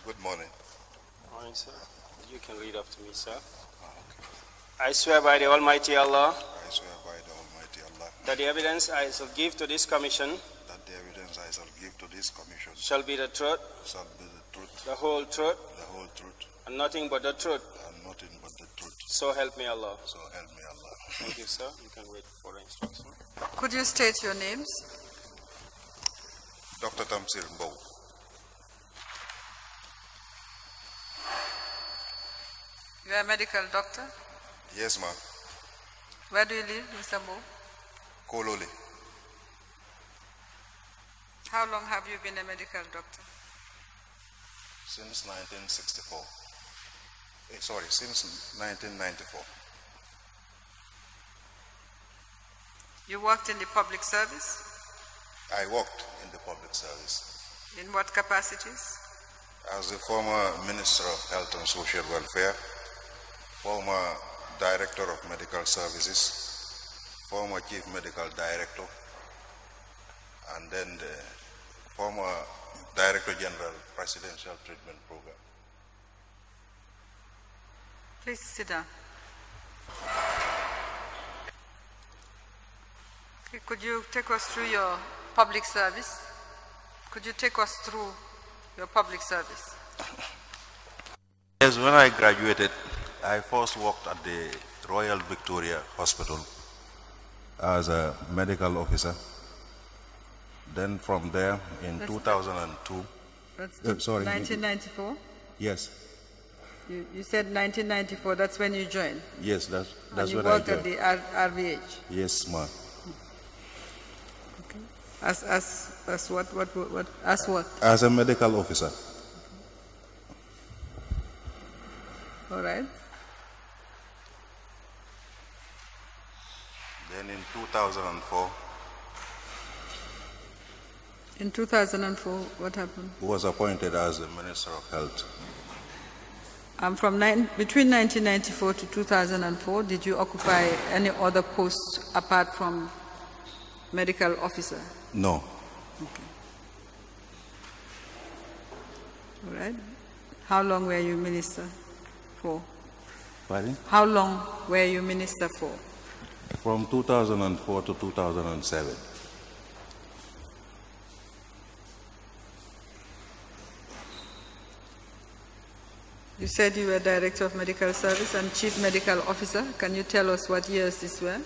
Good morning. Morning, sir. You can read after me, sir. I swear by the Almighty Allah I swear by the Almighty Allah that the evidence I shall give to this commission that the evidence I shall give to this commission shall be the truth, shall be the truth, the whole truth, and nothing but the truth. nothing but the truth. So help me Allah. So help me Allah. Thank you, sir. You can wait for the instruction. Could you state your names? Dr. Tamsir Mbow. You are a medical doctor? Yes, ma'am. Where do you live, Mr. Mbow? Kololi. How long have you been a medical doctor? Since 1964. Since 1994. You worked in the public service? I worked in the public service. In what capacities? As the former Minister of Health and Social Welfare, former Director of Medical Services, former Chief Medical Director, and then the former Director General Presidential Treatment Program. Please sit down. Okay, could you take us through your public service? Could you take us through your public service? Yes, when I graduated, I first worked at the Royal Victoria Hospital as a medical officer. Then from there in 2002. That's sorry. 1994? Yes. You said 1994, that's when you joined? Yes, that's when I joined. And you worked at the RVH? Yes, ma'am. Okay. As what? As what? As a medical officer. All right. Then in 2004. In 2004, what happened? Was appointed as the Minister of Health. Between 1994 to 2004, did you occupy any other post apart from medical officer? No. Okay. All right. How long were you minister for? Pardon? How long were you minister for? From 2004 to 2007. You said you were Director of Medical Service and Chief Medical Officer. Can you tell us what years these were?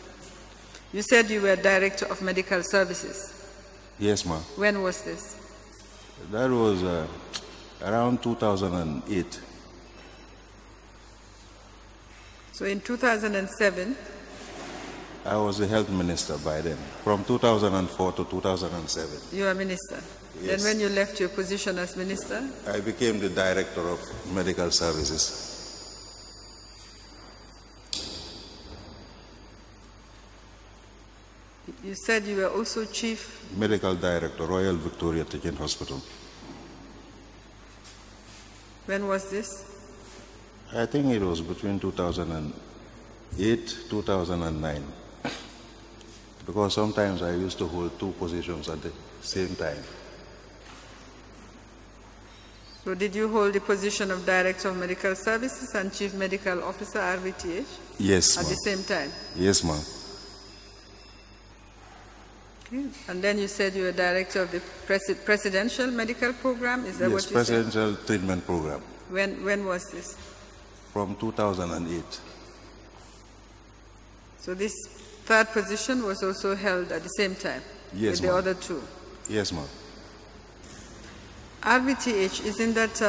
You said you were Director of Medical Services. Yes, ma'am. When was this? That was around 2008. So in 2007, I was the health minister by then, from 2004 to 2007. you were minister. Yes. Then when you left your position as minister? I became the Director of Medical Services. You said you were also Chief Medical Director, Royal Victoria Teaching Hospital. When was this? I think it was between 2008, 2009. Because sometimes I used to hold two positions at the same time. So did you hold the position of Director of Medical Services and Chief Medical Officer, RVTH? Yes, At ma'am. the same time? Yes, ma'am. Okay. And then you said you were Director of the Presidential Medical Program? Is that Yes, what you Presidential Treatment Program. said? When was this? From 2008. So this third position was also held at the same time? Yes, with the ma'am. other two? Yes, ma'am. RVTH, isn't that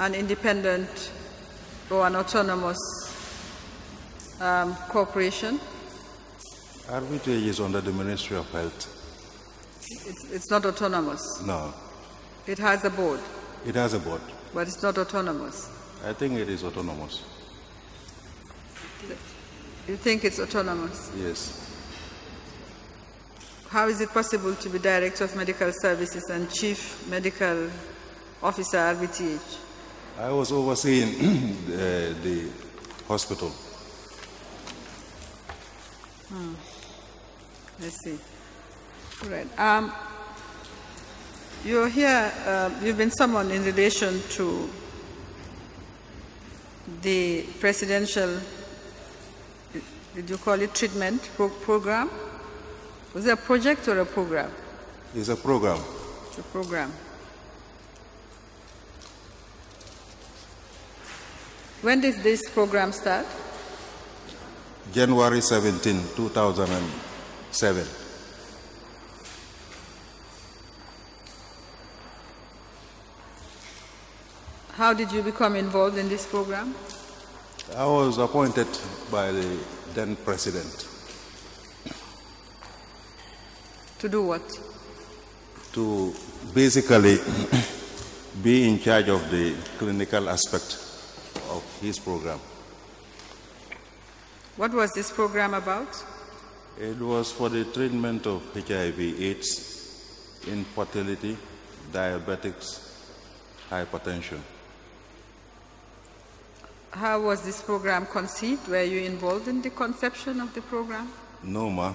an independent or an autonomous corporation? RVTH is under the Ministry of Health. It's not autonomous? No. It has a board? It has a board. But it's not autonomous? I think it is autonomous. You think it's autonomous? Yes. How is it possible to be Director of Medical Services and Chief Medical Officer, RVTH? I was overseeing the hospital. I see. All right. You're here, you've been summoned in relation to the presidential, did you call it treatment program? Was it a project or a program? It's a program. It's a program. When did this program start? January 17, 2007. How did you become involved in this program? I was appointed by the then president. To do what? To basically be in charge of the clinical aspect of his program. What was this program about? It was for the treatment of HIV/AIDS, infertility, diabetics, hypertension. How was this program conceived? Were you involved in the conception of the program? No, ma.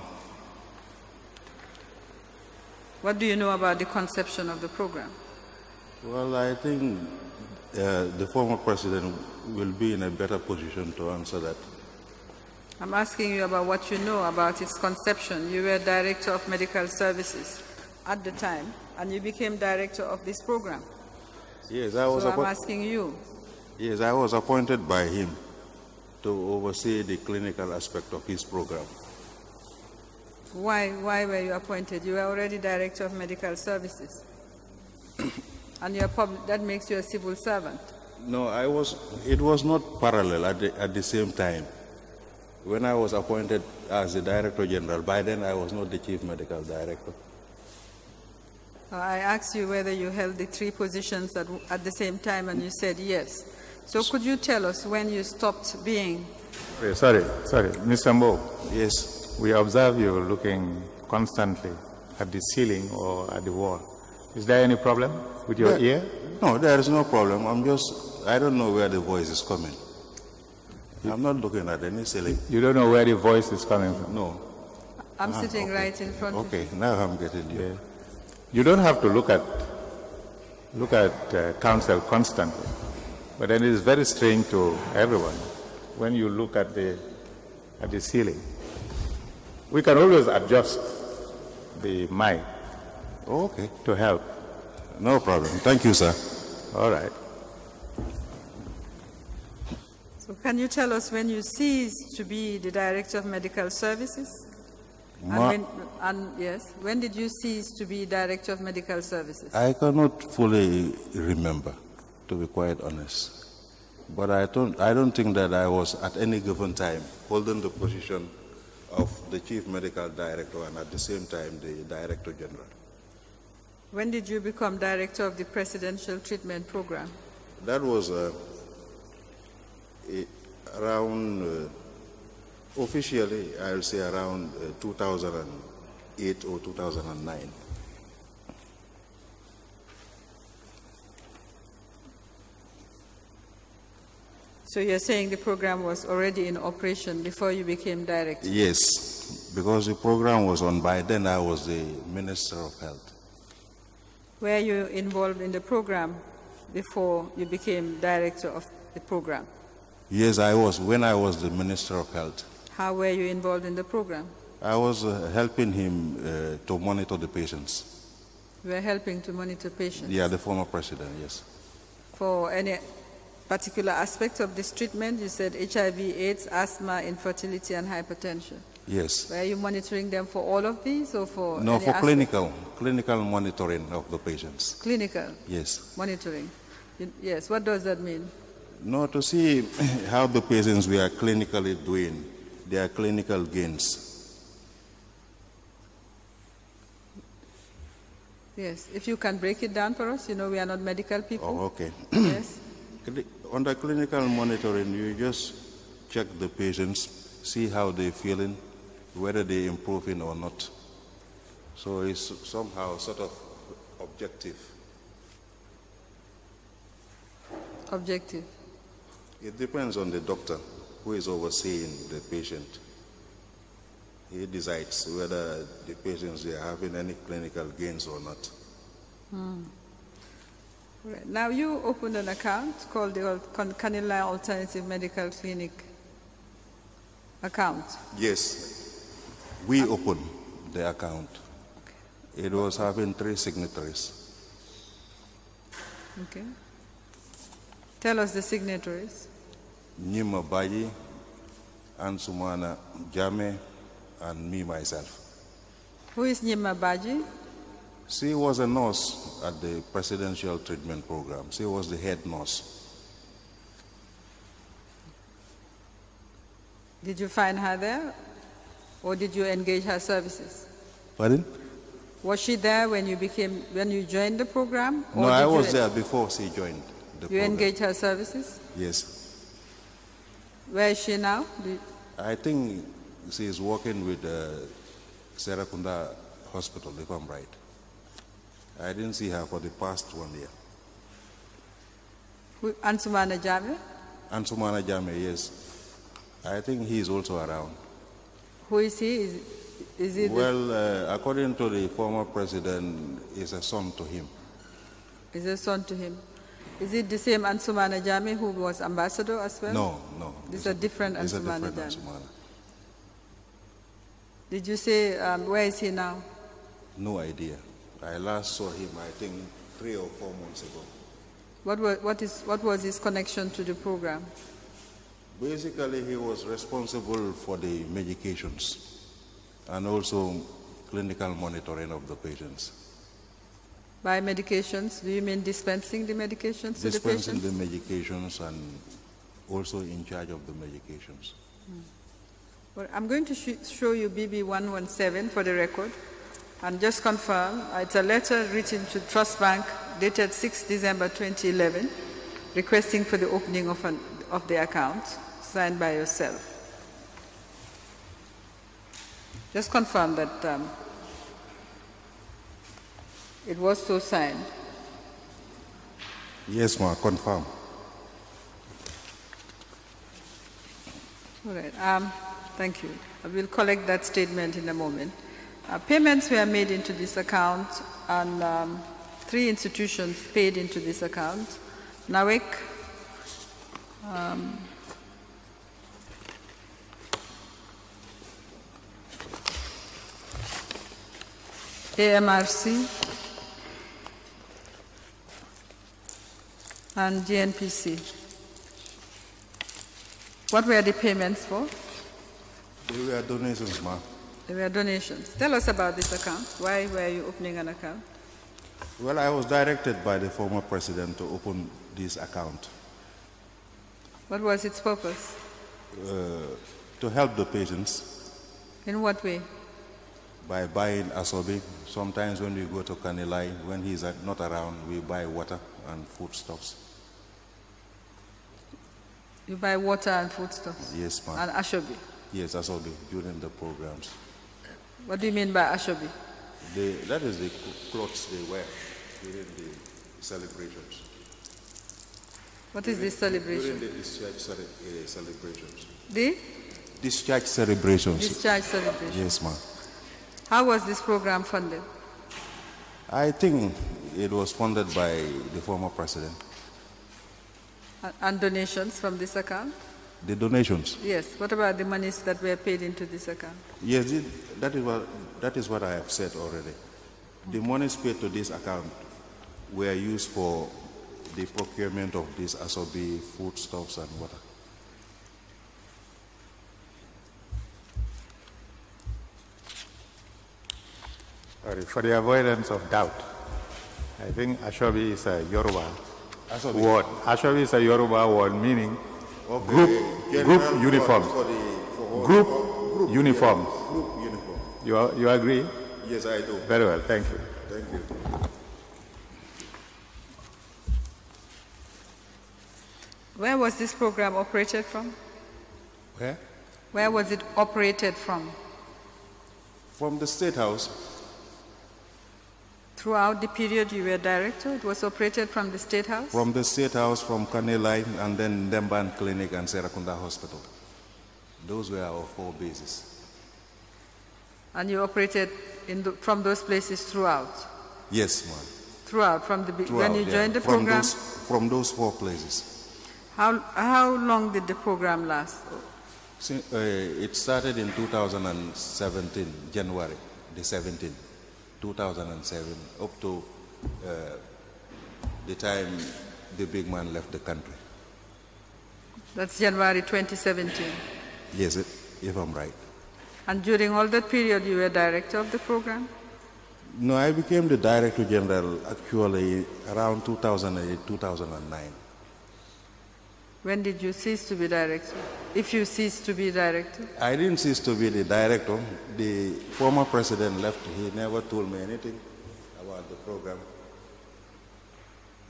What do you know about the conception of the program? Well, I think the former president will be in a better position to answer that. I'm asking you about what you know about its conception. You were Director of Medical Services at the time, and you became Director of this program. Yes, I was. So I'm asking you. Yes, I was appointed by him to oversee the clinical aspect of his program. Why were you appointed? You were already Director of Medical Services. And you're that makes you a civil servant. No, it was not parallel at the same time. When I was appointed as the Director General, by then I was not the Chief Medical Director. I asked you whether you held the three positions at the same time, and you said yes. So could you tell us when you stopped being? Sorry, Mr. Mbo. Yes. We observe you looking constantly at the ceiling or at the wall. Is there any problem with your ear? No, there is no problem. I don't know where the voice is coming. I'm not looking at any ceiling. You don't know where the voice is coming from? No. I'm sitting right in front of you. Okay, now I'm getting you. Yeah. You don't have to look at counsel constantly, but then it is very strange to everyone when you look at the ceiling. We can always adjust the mic. Okay. To help. No problem. Thank you, sir. All right. So can you tell us when you ceased to be the Director of Medical Services? When did you cease to be Director of Medical Services? I cannot fully remember, to be quite honest. But I don't think that I was at any given time holding the position of the Chief Medical Director and at the same time the Director General. When did you become Director of the Presidential Treatment Program? That was around, officially, I'll say around 2008 or 2009. So you're saying the program was already in operation before you became Director? Yes, because the program was on. By then I was the Minister of Health. Were you involved in the program before you became Director of the program? Yes, I was, when I was the Minister of Health. How were you involved in the program? I was helping him to monitor the patients. You were helping to monitor patients? Yeah, the former president, yes. For any particular aspect of this treatment, you said HIV/AIDS, asthma, infertility, and hypertension. Yes. Were you monitoring them for all of these or for No, any for aspect? clinical monitoring of the patients. Clinical? Yes. Monitoring. Yes, what does that mean? No, to see how the patients we are clinically doing, their clinical gains. Yes, if you can break it down for us, you know we are not medical people. Oh, okay. Yes. Under clinical monitoring, you just check the patients, see how they're feeling, whether they're improving or not. So it's somehow sort of objective. Objective? It depends on the doctor who is overseeing the patient. He decides whether the patients are having any clinical gains or not. Right. Now you opened an account called the Kanilai Alternative Medical Clinic account. Yes, we opened the account. It was having 3 signatories. Okay. Tell us the signatories. Nyima Baji, Ansumana Jame, and me myself. Who is Nyima Baji? She was a nurse at the presidential treatment program. She was the head nurse. Did you find her there, or did you engage her services? Pardon? Was she there when you joined the program? No, I was there before she joined the program. You engaged her services? Yes. Where is she now? I think she is working with Serakunda Hospital, if I'm right. I didn't see her for the past 1 year. Ansumana Jame? Ansumana Jame, yes. I think he is also around. Who is he? Is he according to the former president, is a son to him. Is a son to him. Is it the same Ansumana Jame who was ambassador as well? No. This is a different Ansumana Jame. Ansumana. Did you say, where is he now? No idea. I last saw him, I think, 3 or 4 months ago. What was his connection to the program? Basically, he was responsible for the medications and also clinical monitoring of the patients. By medications, do you mean dispensing the medications to the patients? Dispensing the medications and also in charge of the medications. Well, I'm going to show you BB 117 for the record. And just confirm, it's a letter written to Trust Bank dated 6 December 2011, requesting for the opening of the account, signed by yourself. Just confirm that it was so signed. Yes, ma'am, confirm. All right, thank you. I will collect that statement in a moment. Payments were made into this account, and 3 institutions paid into this account. NAWEC, AMRC, and GNPC. What were the payments for? They were donations, ma'am. They were donations. Tell us about this account. Why were you opening an account? Well, I was directed by the former president to open this account. What was its purpose? To help the patients. In what way? By buying asobi. Sometimes when we go to Kanilai, when he's not around, we buy water and foodstuffs. You buy water and foodstuffs? Yes, ma'am. And ashobi? Yes, asobi, during the programs. What do you mean by ashobi? That is the clothes they wear during the celebrations. What is this celebration? During the discharge celebrations. The? Discharge celebrations. Discharge celebration. Yes, ma'am. How was this program funded? I think it was funded by the former president. And donations from this account? The donations? Yes. What about the monies that were paid into this account? Yes, that is what I have said already. The monies paid to this account were used for the procurement of these asobi, foodstuffs, and water. For the avoidance of doubt, I think ashobi is a Yoruba word. Ashobi is a Yoruba word meaning group uniform. Group uniform. You agree? Yes, I do. Very well, thank you. Thank you. Where was this program operated from? Where? Where was it operated from? From the State House. Throughout the period you were director, it was operated from the State House? From the State House, from Kanilai, and then Demban Clinic and Serakunda Hospital. Those were our 4 bases. And you operated from those places throughout? Yes, ma'am. Throughout, from the when you yeah. joined the program? From those 4 places. How long did the program last? It started in 2017, January the 17th, 2007, up to the time the big man left the country. That's January 2017. Yes, if I'm right. And during all that period, you were director of the program? No, I became the Director General actually around 2008, 2009. When did you cease to be director? If you ceased to be director? I didn't cease to be the director. The former president left. He never told me anything about the program.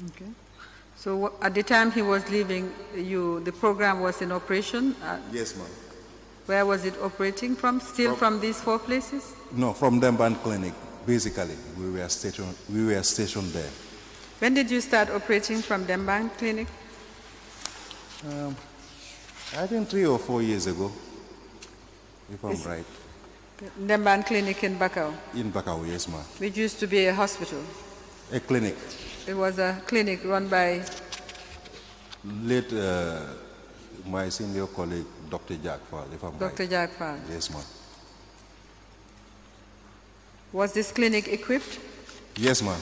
Okay. So at the time he was leaving, the program was in operation? Yes, ma'am. Where was it operating from? Still from these 4 places? No, from Demban Clinic. Basically, we were stationed there. When did you start operating from Demban Clinic? I think 3 or 4 years ago, if I'm right. Demban Clinic in Bakau? In Bakau, yes, ma'am. Which used to be a hospital? A clinic. It was a clinic run by? Late, my senior colleague, Dr. Jack Fall, if I'm right. Dr. Jack Fall? Yes, ma'am. Was this clinic equipped? Yes, ma'am.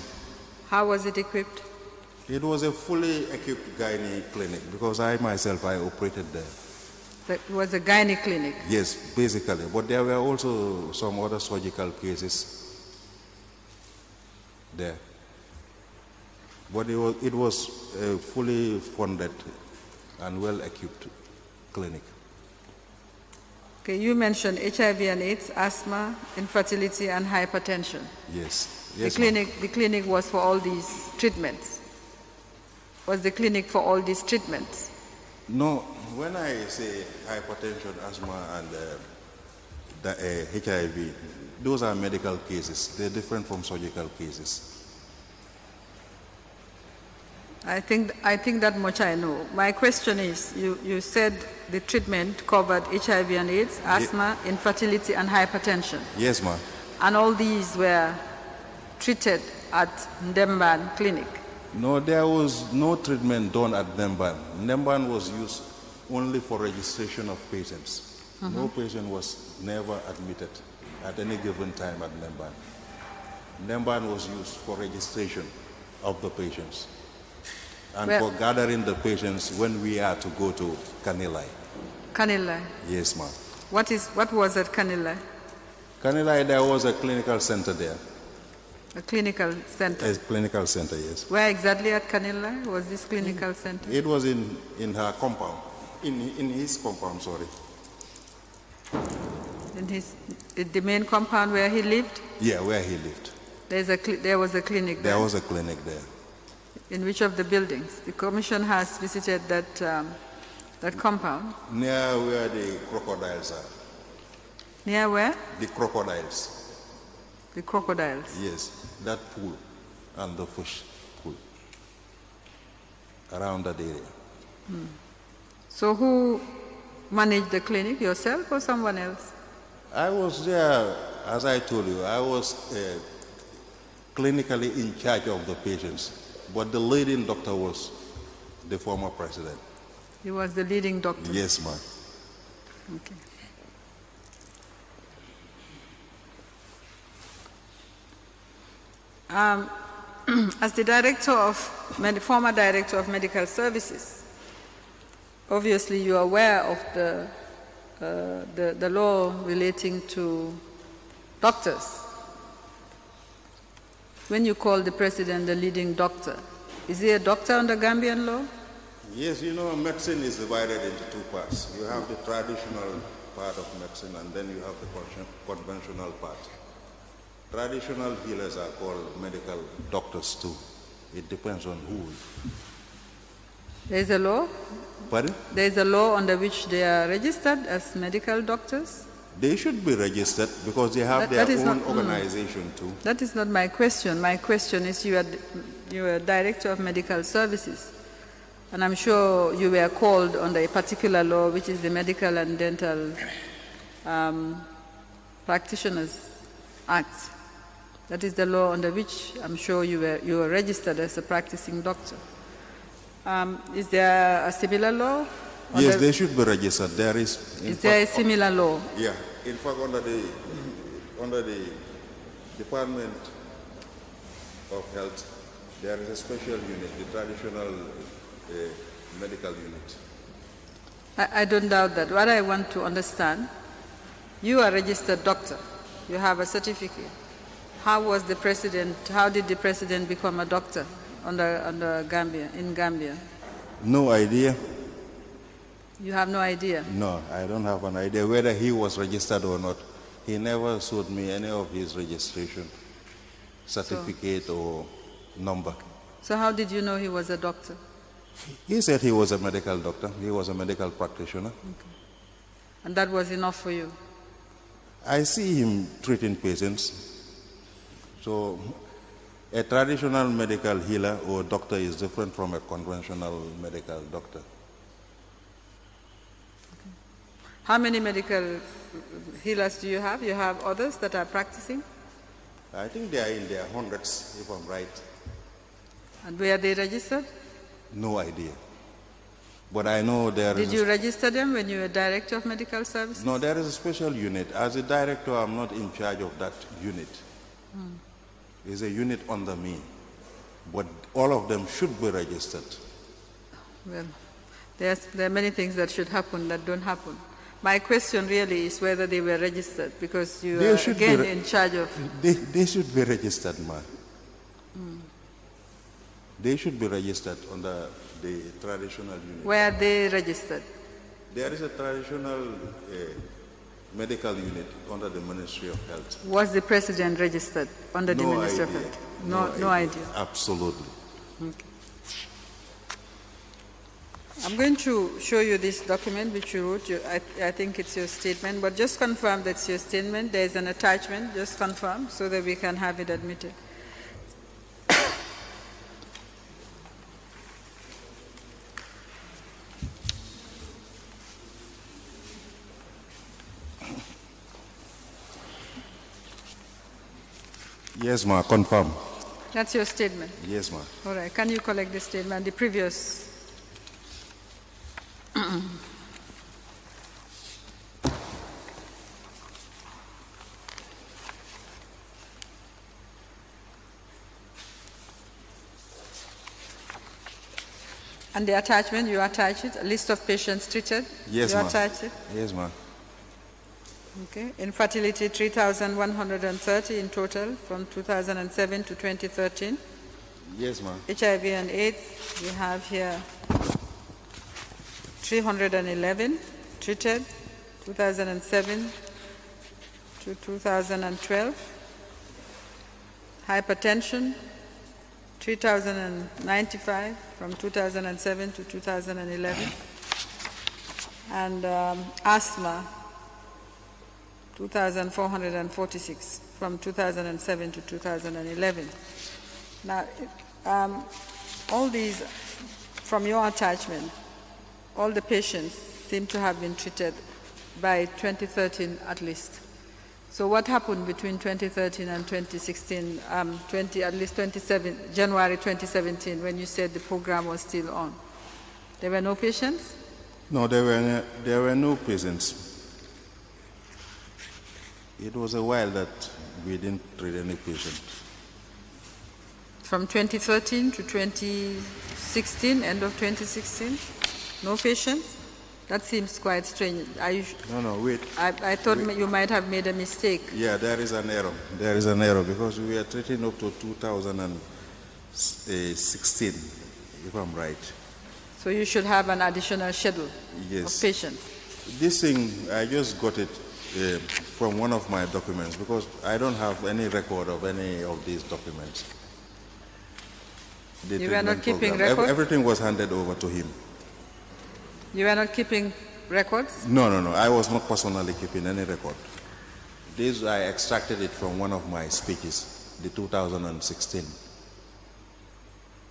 How was it equipped? It was a fully equipped gynae clinic because I myself, I operated there. It was a gynae clinic? Yes, basically. But there were also some other surgical cases there. But it was a fully funded and well-equipped clinic. Okay, you mentioned HIV and AIDS, asthma, infertility, and hypertension. Yes. The clinic was for all these treatments. Was the clinic for all these treatments? No, when I say hypertension, asthma, and HIV, those are medical cases. They're different from surgical cases. I think that much I know. My question is, you said the treatment covered HIV and AIDS, asthma, infertility, and hypertension. Yes, ma'am. And all these were treated at Demban Clinic? No, there was no treatment done at Demban. Demban was used only for registration of patients. No patient was never admitted at any given time at Demban. Demban was used for registration of the patients and for gathering the patients when we are to go to Kanilai. Kanilai? Yes, ma'am. What was at Kanilai? Kanilai, there was a clinical center there. A clinical center? A clinical center, yes. Where exactly at Kanilai was this clinical center? It was in her compound, in his compound, sorry. In the main compound where he lived? Yeah, where he lived. There was a clinic there? There was a clinic there. In which of the buildings? The commission has visited that compound? Near where the crocodiles are. Near where? The crocodiles. The crocodiles? Yes, that pool and the fish pool. Around that area. So who managed the clinic, yourself or someone else? I was there, as I told you, I was clinically in charge of the patients, but the leading doctor was the former president. He was the leading doctor? Yes, ma'am. Okay. As the former director of medical services, obviously you are aware of the law relating to doctors. When you call the president the leading doctor, is he a doctor under Gambian law? Yes, you know, medicine is divided into 2 parts. You have the traditional part of medicine and then you have the conventional part. Traditional healers are called medical doctors too. It depends on who. There is a law? Pardon? There is a law under which they are registered as medical doctors? They should be registered because they have their own organization too. That is not my question. My question is you are director of medical services. And I'm sure you were called under a particular law, which is the Medical and Dental Practitioners Act. That is the law under which I'm sure you were registered as a practicing doctor. Is there a similar law? Yes, they should be registered. There is. Is there a similar law? Yeah. In fact, under the Department of Health, there is a special unit, the traditional medical unit. I don't doubt that. What I want to understand, you are a registered doctor. You have a certificate. How did the president become a doctor in Gambia? No idea. You have no idea? No, I don't have an idea whether he was registered or not. He never showed me any of his registration certificate or number. So how did you know he was a doctor? He said he was a medical doctor. He was a medical practitioner. Okay. And that was enough for you? I see him treating patients. So a traditional medical healer or doctor is different from a conventional medical doctor. Okay. How many medical healers do you have? You have others that are practicing? I think they are in their hundreds, if I'm right. And where are they registered? No idea. But I know there is... Did you register them when you were director of medical services? No, there is a special unit. As a director, I'm not in charge of that unit. There's a unit under me. But all of them should be registered. Well, there are many things that should happen that don't happen. My question really is whether they were registered, because you are again in charge of... They should be registered, man. They should be registered under the traditional unit. Where are they registered? There is a traditional medical unit under the Ministry of Health. Was the president registered under the Ministry of Health? No idea. Absolutely. Okay. I'm going to show you this document which you wrote. I think it's your statement, but just confirm that's your statement. There is an attachment, just confirm so that we can have it admitted. Yes, ma, confirm. That's your statement? Yes, ma. All right. Can you collect the statement, the previous? And the attachment, you attach it, a list of patients treated? Yes, you ma. attach it? Yes, ma. Okay. Infertility, 3,130 in total from 2007 to 2013. Yes, ma. HIV and AIDS, we have here 311 treated, 2007 to 2012. Hypertension, 3,095 from 2007 to 2011. And asthma, 2,446 from 2007 to 2011. Now, all these, from your attachment, all the patients seem to have been treated by 2013 at least. So what happened between 2013 and 2016, at least January 2017, when you said the program was still on? There were no patients? No, there were no patients. It was a while that we didn't treat any patient. From 2013 to 2016, end of 2016, no patients? That seems quite strange. No, wait. I thought you might have made a mistake. Yeah, there is an error. There is an error because we are treating up to 2016, if I'm right. So you should have an additional schedule of patients. This thing, I just got it from one of my documents because I don't have any record of any of these documents. You were not keeping records? Everything was handed over to him. You were not keeping records? No. I was not personally keeping any record. This, I extracted it from one of my speeches, the 2016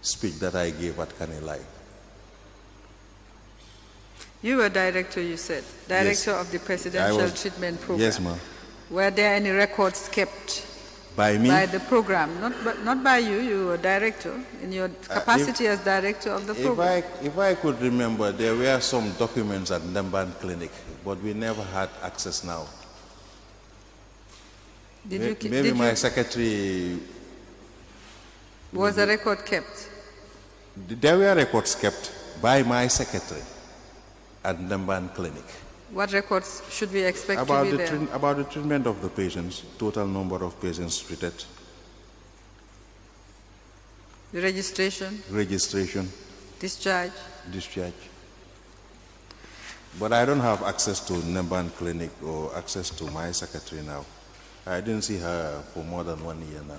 speech that I gave at Kanilai. You were director, you said. Director of the Presidential Treatment Program. Yes, ma'am. Were there any records kept? By me? By the program, not by you. You were director in your capacity as director of the program. If I could remember, there were some documents at Ndemban Clinic, but we never had access now. Maybe my secretary. Was a record kept? There were records kept by my secretary at Ndemban Clinic. What records should we expect to be there? About the treatment of the patients, total number of patients treated. The registration? Registration. Discharge? Discharge. But I don't have access to Ndemban Clinic or access to my secretary now. I didn't see her for more than 1 year now.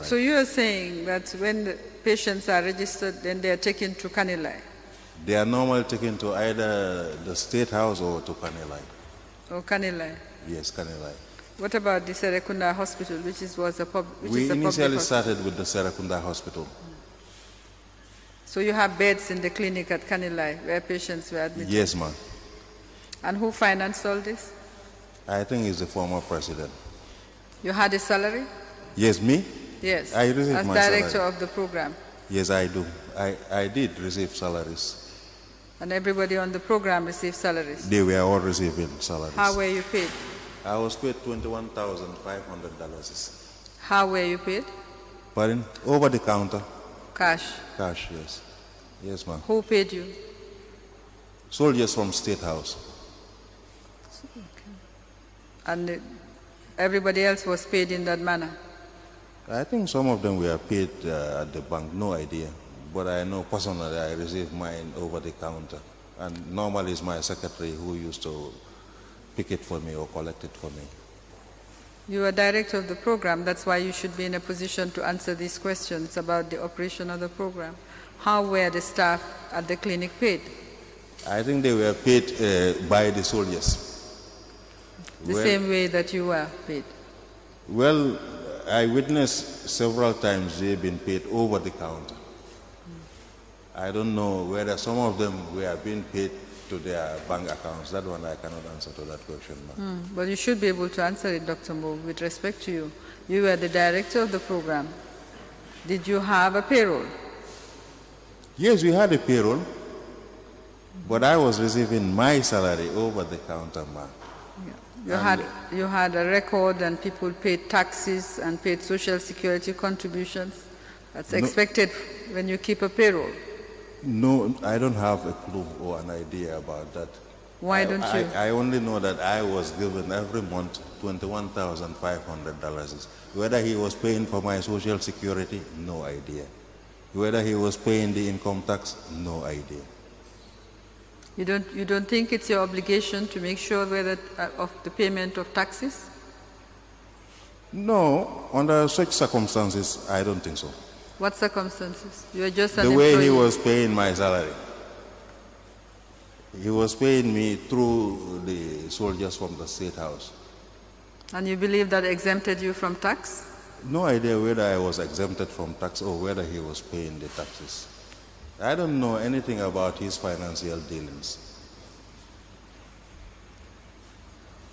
So you are saying that when the patients are registered, then they are taken to Kanilai? They are normally taken to either the State House or to Kanilai. Or Kanilai? Yes, Kanilai. What about the Serekunda Hospital, which was a public hospital? We initially started with the Serekunda Hospital. So you have beds in the clinic at Kanilai where patients were admitted? Yes, ma'am. And who financed all this? I think it's the former president. You had a salary? Yes, me? Yes. I received my salary. As director salary of the program? Yes, I do. I did receive salaries. And everybody on the program received salaries? They were all receiving salaries. How were you paid? I was paid $21,500. How were you paid? Pardon? Over the counter. Cash? Cash, yes. Yes, ma'am. Who paid you? Soldiers from State House. Okay. And everybody else was paid in that manner? I think some of them were paid at the bank, no idea. But I know personally I received mine over the counter. And normally it's my secretary who used to pick it for me or collect it for me. You are director of the program, that's why you should be in a position to answer these questions about the operation of the program. How were the staff at the clinic paid? I think they were paid by the soldiers. The same way that you were paid? Well, I witnessed several times they've been paid over the counter. I don't know whether some of them were being paid to their bank accounts. That one I cannot answer to that question. But you should be able to answer it, Dr. Mo, with respect to you. You were the director of the program. Did you have a payroll? Yes, we had a payroll, but I was receiving my salary over the counter, ma'am. You had a record and people paid taxes and paid social security contributions. That's expected when you keep a payroll. No, I don't have a clue or an idea about that. Why don't you? I only know that I was given every month $21,500. Whether he was paying for my social security, no idea. Whether he was paying the income tax, no idea. You don't think it's your obligation to make sure whether of the payment of taxes? No, under such circumstances, I don't think so. What circumstances? You are just an The employee. way he was paying my salary. He was paying me through the soldiers from the State House. And you believe that exempted you from tax? No idea whether I was exempted from tax or whether he was paying the taxes. I don't know anything about his financial dealings.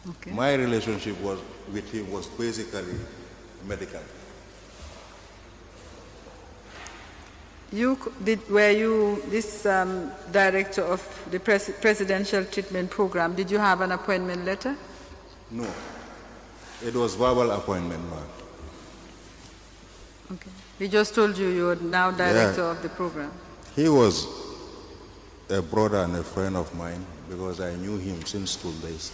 Okay. My relationship with him was basically medical. Were you this director of the presidential treatment program? Did you have an appointment letter? No. It was verbal appointment, ma'am. Okay. He just told you you are now director of the program. He was a brother and a friend of mine because I knew him since school days.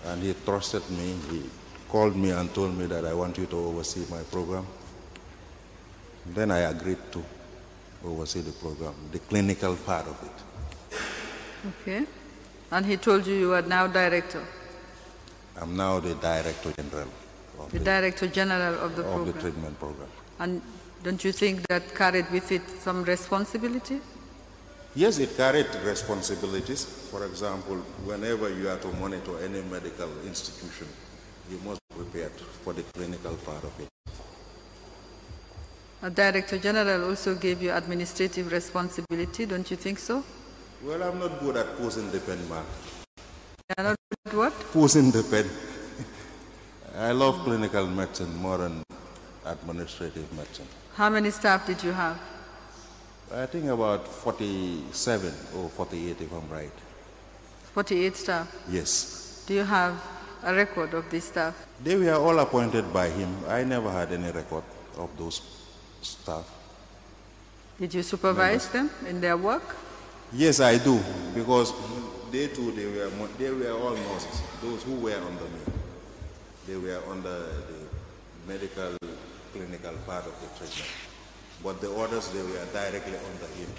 And he trusted me. He called me and told me that I want you to oversee my program. Then I agreed to oversee the program, the clinical part of it. Okay. And he told you you are now director? I'm now the director general. The director general of the program? Of the treatment program. And don't you think that carried with it some responsibility? Yes, it carried responsibilities. For example, whenever you are to monitor any medical institution, you must be prepared for the clinical part of it. A director general also gave you administrative responsibility, don't you think so? Well, I'm not good at pushing the pen, ma'am. You are not good at what? Pushing the pen. I love clinical medicine more than administrative medicine. How many staff did you have? I think about 47 or 48 if I'm right. 48 staff. Yes. Do you have a record of these staff? They were all appointed by him. I never had any record of those staff. Did you supervise them in their work? Yes, I do, because they too, they were all nurses, those who were under me. They were under the medical, clinical part of the treatment. But the others, they were directly under him.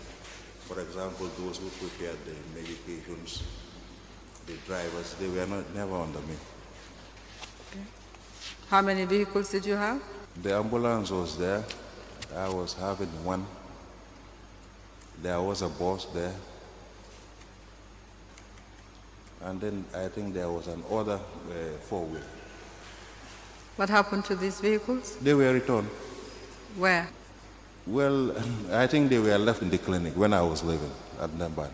For example, those who prepared the medications, the drivers, they were never under me. Okay. How many vehicles did you have? The ambulance was there. I was having one. There was a bus there. And then I think there was an other four-wheel. What happened to these vehicles? They were returned. Where? Well, I think they were left in the clinic when I was living at Ndemban.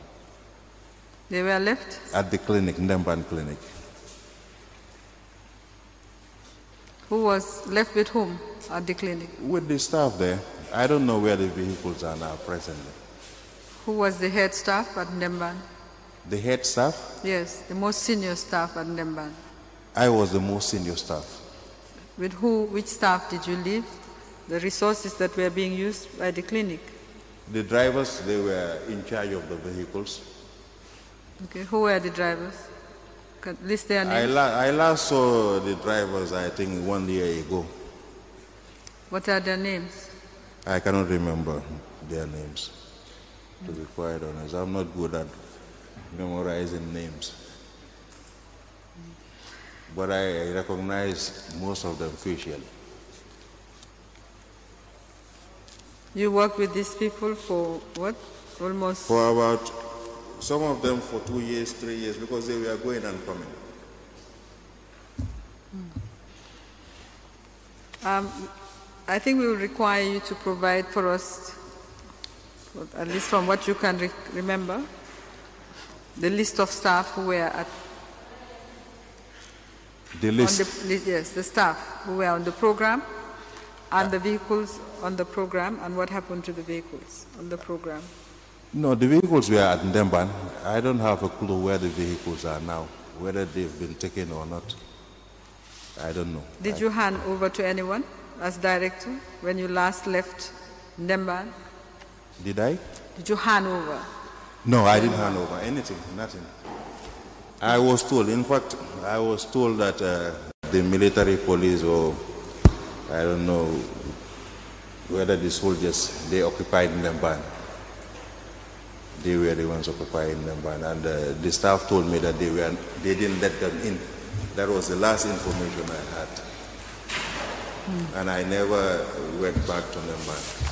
They were left? At the clinic, Ndemban Clinic. Who was left with whom at the clinic? With the staff there. I don't know where the vehicles are now presently. Who was the head staff at Ndemban? The head staff? Yes, the most senior staff at Ndemban. I was the most senior staff. With which staff did you leave? The resources that were being used by the clinic? The drivers, they were in charge of the vehicles. Okay, who were the drivers? Can list their names. I last saw the drivers, I think, 1 year ago. What are their names? I cannot remember their names, to be quite honest. I'm not good at memorizing names. But I recognize most of them facially. You worked with these people for what? Almost? For about, some of them for 2 years, 3 years, because they were going and coming. I think we will require you to provide for us, at least from what you can remember, the list of staff who were at the list? Yes, the staff who were on the program and the vehicles on the program, and what happened to the vehicles on the program. No, the vehicles were at Ndemban. I don't have a clue where the vehicles are now, whether they've been taken or not. I don't know. Did you hand over to anyone as director when you last left Ndemban? Did I? Did you hand over? No, I didn't hand over anything, nothing. I was told, in fact, I was told that the military police, or I don't know whether the soldiers, they occupied Ndemban. They were the ones occupying Ndemban, and the staff told me that they didn't let them in. That was the last information I had. And I never went back to Ndemban.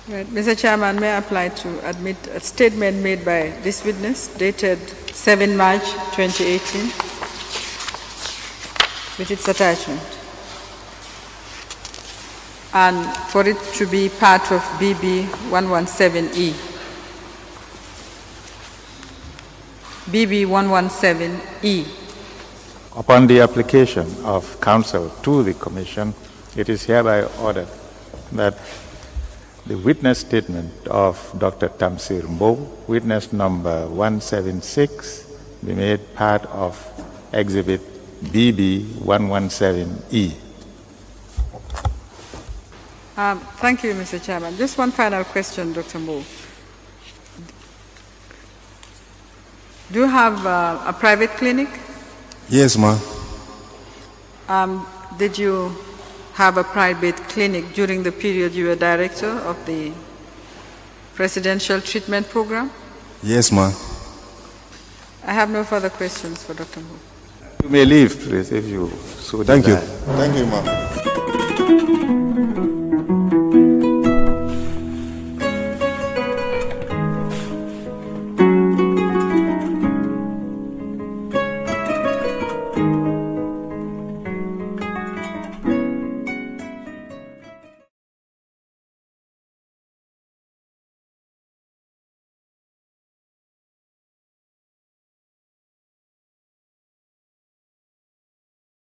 Right. Mr. Chairman, may I apply to admit a statement made by this witness dated 7 March 2018 with its attachment, and for it to be part of BB 117E. BB 117E. Upon the application of counsel to the Commission, it is hereby ordered that the witness statement of Dr. Tamsir Mbow, witness number 176, be made part of Exhibit BB 117E. Thank you, Mr. Chairman. Just one final question, Dr. Mbow. Do you have a private clinic? Yes, ma'am. Did you have a private clinic during the period you were director of the Presidential Treatment Program? Yes, ma'am. I have no further questions for Dr. Mbow. You may leave, please, if you so desire. Thank you. Thank you, ma'am.